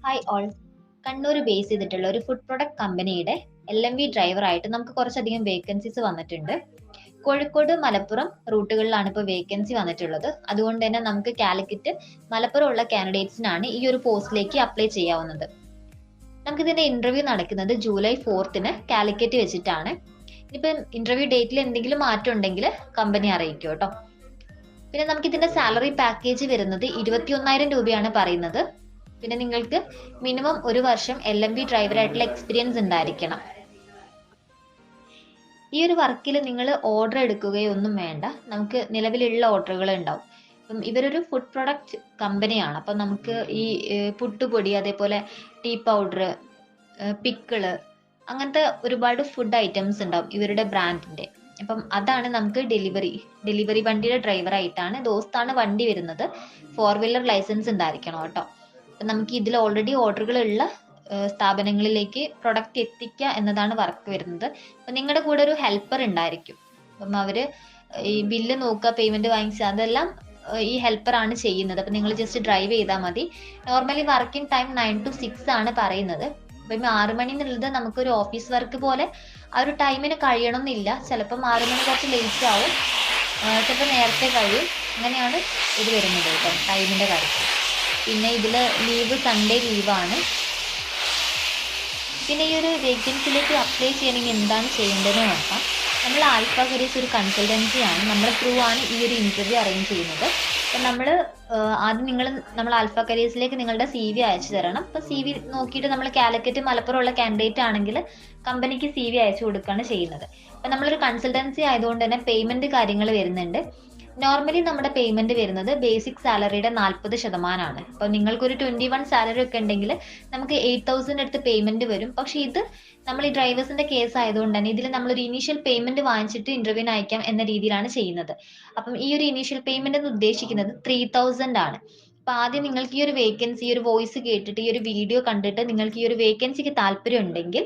Hi all. Kannur base ചെയ്തിട്ടുള്ള ഒരു food product കമ്പനിയുടെ LMV ഡ്രൈവറായിട്ട് നമുക്ക് കുറച്ചധികം വേക്കൻസീസ് വന്നിട്ടുണ്ട്. കോഴിക്കോട് മലപ്പുറം റൂട്ടുകളിലാണ് ഇപ്പോൾ വേക്കൻസി വന്നിട്ടുള്ളത്. അതുകൊണ്ട് തന്നെ നമുക്ക് കാലിക്കറ്റ് മലപ്പുറം ഉള്ള കാൻഡിഡേറ്റ്സിനാണ് ഈ ഒരു പോസ്റ്റിലേക്ക് അപ്ലൈ ചെയ്യാവുന്നത്. നമുക്കിതിന്റെ ഇന്റർവ്യൂ നടക്കുന്നത് ജൂലൈ 4 കാലിക്കറ്റ് വെച്ചിട്ടാണ്. ഇനിയിപ്പം ഇന്റർവ്യൂ ഡേറ്റിൽ എന്തെങ്കിലും മാറ്റം ഉണ്ടെങ്കിൽ കമ്പനി അറിയിക്കും കേട്ടോ. പിന്നെ നമുക്ക് ഇതിന്റെ സാലറി പാക്കേജ് വരുന്നത് 21,000 രൂപയാണ് പറയുന്നത്. പിന്നെ നിങ്ങൾക്ക് മിനിമം 1 വർഷം LMV ഡ്രൈവറായിട്ടുള്ള എക്സ്പീരിയൻസ് ഉണ്ടായിരിക്കണം. ഈ ഒരു വർക്കിൽ നിങ്ങൾ ഓർഡർ എടുക്കുകയോ ഒന്നും വേണ്ട. നമുക്ക് നിലവിലുള്ള ഓർഡറുകൾ ഉണ്ടാവും. അപ്പം ഇവരൊരു ഫുഡ് പ്രൊഡക്റ്റ് കമ്പനിയാണ്. അപ്പം നമുക്ക് ഈ പുട്ടുപൊടി, അതേപോലെ ടീ പൗഡർ, പിക്കിള്, അങ്ങനത്തെ ഒരുപാട് ഫുഡ് ഐറ്റംസ് ഉണ്ടാവും ഇവരുടെ ബ്രാൻഡിന്റെ. അപ്പം അതാണ് നമുക്ക് ഡെലിവറി വണ്ടിയുടെ ഡ്രൈവറായിട്ടാണ്. ദോസ്താണ് വണ്ടി വരുന്നത്. 4 വീലർ ലൈസൻസ് ഉണ്ടായിരിക്കണം കേട്ടോ. അപ്പം നമുക്ക് ഇതിൽ ഓൾറെഡി ഓർഡറുകൾ ഉള്ള സ്ഥാപനങ്ങളിലേക്ക് പ്രൊഡക്റ്റ് എത്തിക്കുക എന്നതാണ് വർക്ക് വരുന്നത്. അപ്പം നിങ്ങളുടെ കൂടെ ഒരു ഹെൽപ്പർ ഉണ്ടായിരിക്കും. അപ്പം അവര് ഈ ബില്ല് നോക്കുക, പേയ്മെന്റ് വാങ്ങിക്കുക, അതെല്ലാം ഈ ഹെൽപ്പർ ആണ് ചെയ്യുന്നത്. അപ്പം നിങ്ങൾ ജസ്റ്റ് ഡ്രൈവ് ചെയ്താൽ മതി. നോർമലി വർക്കിംഗ് ടൈം 9 to 6 ആണ് പറയുന്നത്. അപ്പം 6 മണി എന്നുള്ളത് നമുക്കൊരു ഓഫീസ് വർക്ക് പോലെ ആ ഒരു ടൈമിന് കഴിയണമെന്നില്ല. ചിലപ്പം 6 മണി കുറച്ച് ലേറ്റ് ആവും, ചിലപ്പോൾ നേരത്തെ കഴിയും. അങ്ങനെയാണ് ഇത് വരുന്നത് കേട്ടോ ടൈമിന്റെ കാര്യത്തിൽ. പിന്നെ ഇതിൽ ലീവ് സൺഡേ ലീവാണ്. പിന്നെ ഈ ഒരു വേക്കൻസിയിലേക്ക് അപ്ലൈ ചെയ്യണമെങ്കിൽ എന്താണ് ചെയ്യേണ്ടതെന്ന് നോക്കാം. നമ്മൾ ആൽഫ കരിയേഴ്സ് ഒരു കൺസൾട്ടൻസിയാണ്. നമ്മുടെ ത്രൂ ആണ് ഈ ഒരു ഇന്റർവ്യൂ അറേഞ്ച് ചെയ്യുന്നത്. അപ്പം ആദ്യം നമ്മൾ ആൽഫ കരിയേഴ്സിലേക്ക് നിങ്ങളുടെ CV അയച്ചു തരണം. അപ്പം CV നോക്കിയിട്ട് നമ്മൾ കാലിക്കറ്റ് മലപ്പുറം ഉള്ള കാൻഡിഡേറ്റ് ആണെങ്കിൽ കമ്പനിക്ക് CV അയച്ചു കൊടുക്കുകയാണ് ചെയ്യുന്നത്. അപ്പം നമ്മളൊരു കൺസൾട്ടൻസി ആയതുകൊണ്ട് തന്നെ പേയ്മെന്റ് കാര്യങ്ങൾ വരുന്നുണ്ട്. നോർമലി നമ്മുടെ പേയ്മെന്റ് വരുന്നത് ബേസിക് സാലറിയുടെ 40%. അപ്പോൾ നിങ്ങൾക്കൊരു 21 സാലറി ഒക്കെ ഉണ്ടെങ്കിൽ നമുക്ക് 8,000 അടുത്ത് പേയ്മെന്റ് വരും. പക്ഷെ ഇത് നമ്മൾ ഈ ഡ്രൈവേഴ്സിന്റെ കേസ് ആയതുകൊണ്ട് തന്നെ ഇതിൽ നമ്മളൊരു ഇനീഷ്യൽ പേയ്മെന്റ് വാങ്ങിച്ചിട്ട് ഇന്റർവ്യൂവിന് അയക്കാം എന്ന രീതിയിലാണ് ചെയ്യുന്നത്. അപ്പം ഈ ഒരു ഇനീഷ്യൽ പേയ്മെന്റ് എന്ന് ഉദ്ദേശിക്കുന്നത് 3,000 ആണ്. അപ്പൊ ആദ്യം നിങ്ങൾക്ക് ഈ ഒരു വേക്കൻസി, ഈ ഒരു വോയിസ് കേട്ടിട്ട്, ഈ ഒരു വീഡിയോ കണ്ടിട്ട് നിങ്ങൾക്ക് ഈ ഒരു വേക്കൻസിക്ക് താല്പര്യം ഉണ്ടെങ്കിൽ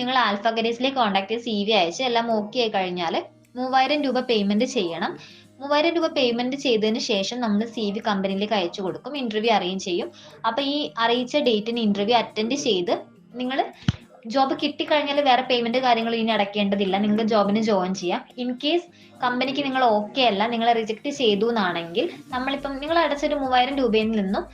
നിങ്ങൾ ആൽഫ കരിയേഴ്സിലേക്ക് കോൺടാക്ട് ചെയ്ത് CV അയച്ച് എല്ലാം ഓക്കെ ആയി കഴിഞ്ഞാൽ 3,000 രൂപ പേയ്മെന്റ് ചെയ്യണം. 3,000 രൂപ പേയ്മെന്റ് ചെയ്തതിന് ശേഷം നമ്മൾ CV കമ്പനിയിലേക്ക് അയച്ചു കൊടുക്കും, ഇന്റർവ്യൂ അറേഞ്ച് ചെയ്യും. അപ്പൊ ഈ അറിയിച്ച ഡേറ്റിന് ഇന്റർവ്യൂ അറ്റൻഡ് ചെയ്ത് നിങ്ങൾ ജോബ് കിട്ടിക്കഴിഞ്ഞാൽ വേറെ പേയ്മെന്റ് കാര്യങ്ങൾ ഇനി അടയ്ക്കേണ്ടതില്ല. നിങ്ങൾക്ക് ജോബിന് ജോയിൻ ചെയ്യാം. ഇൻ കേസ് കമ്പനിക്ക് നിങ്ങൾ ഓക്കെ അല്ല, നിങ്ങളെ റിജക്ട് ചെയ്തു എന്നാണെങ്കിൽ നമ്മളിപ്പം നിങ്ങൾ അടച്ചൊരു 3,000 രൂപയിൽ നിന്നും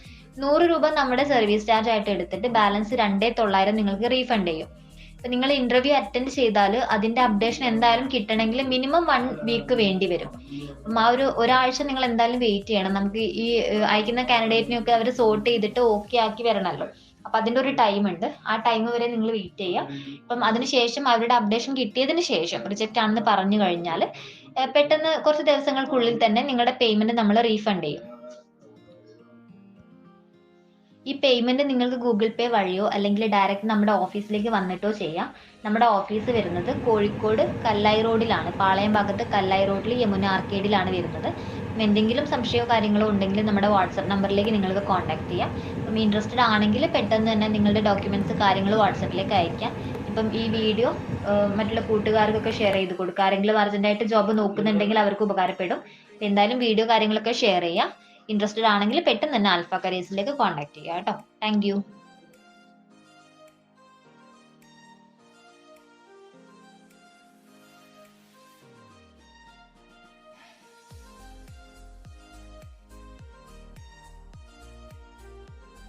100 രൂപ നമ്മുടെ സർവീസ് ചാർജ് ആയിട്ട് എടുത്തിട്ട് ബാലൻസ് 2,900 നിങ്ങൾക്ക് റീഫണ്ട് ചെയ്യും. ഇപ്പൊ നിങ്ങൾ ഇന്റർവ്യൂ അറ്റൻഡ് ചെയ്താൽ അതിന്റെ അപ്ഡേഷൻ എന്തായാലും കിട്ടണമെങ്കിൽ മിനിമം 1 വീക്ക് വേണ്ടി വരും. അപ്പം ആ ഒരാഴ്ച നിങ്ങൾ എന്തായാലും വെയിറ്റ് ചെയ്യണം. നമുക്ക് ഈ അയക്കുന്ന കാൻഡിഡേറ്റിനെയൊക്കെ അവർ സോർട്ട് ചെയ്തിട്ട് ഓക്കെ ആക്കി വരണമല്ലോ. അപ്പൊ അതിന്റെ ഒരു ടൈം ഉണ്ട്. ആ ടൈം വരെ നിങ്ങൾ വെയിറ്റ് ചെയ്യുക. അപ്പം അതിനുശേഷം അവരുടെ അപ്ഡേഷൻ കിട്ടിയതിന് ശേഷം റിജക്റ്റ് ആണെന്ന് പറഞ്ഞു കഴിഞ്ഞാൽ പെട്ടെന്ന് കുറച്ച് ദിവസങ്ങൾക്കുള്ളിൽ തന്നെ നിങ്ങളുടെ പേയ്മെന്റ് നമ്മൾ റീഫണ്ട് ചെയ്യും. ഈ പേയ്മെന്റ് നിങ്ങൾക്ക് ഗൂഗിൾ പേ വഴിയോ അല്ലെങ്കിൽ ഡയറക്റ്റ് നമ്മുടെ ഓഫീസിലേക്ക് വന്നിട്ടോ ചെയ്യാം. നമ്മുടെ ഓഫീസ് വരുന്നത് കോഴിക്കോട് കല്ലായി റോഡിലാണ്. പാളയം ഭാഗത്ത് കല്ലായി റോഡിൽ യമുന ആർക്കേഡിലാണ് വരുന്നത്. എന്തെങ്കിലും സംശയമോ കാര്യങ്ങളോ ഉണ്ടെങ്കിൽ നമ്മുടെ വാട്സപ്പ് നമ്പറിലേക്ക് നിങ്ങൾക്ക് കോൺടാക്ട് ചെയ്യാം. അപ്പം ഇൻട്രസ്റ്റഡ് ആണെങ്കിൽ പെട്ടെന്ന് തന്നെ നിങ്ങളുടെ ഡോക്യുമെന്റ്സ് കാര്യങ്ങൾ വാട്സപ്പിലേക്ക് അയക്കാം. ഇപ്പം ഈ വീഡിയോ മറ്റുള്ള കൂട്ടുകാർക്കൊക്കെ ഷെയർ ചെയ്ത് കൊടുക്കുക. ആരെങ്കിലും അർജന്റായിട്ട് ജോബ് നോക്കുന്നുണ്ടെങ്കിൽ അവർക്ക് ഉപകാരപ്പെടും. എന്തായാലും വീഡിയോ കാര്യങ്ങളൊക്കെ ഷെയർ ചെയ്യാം. ഇൻട്രസ്റ്റഡ് ആണെങ്കിൽ പെട്ടെന്ന് തന്നെ ആൽഫ കരിയേഴ്സിലേക്ക് കോൺടാക്ട് ചെയ്യുക കേട്ടോ. Thank you.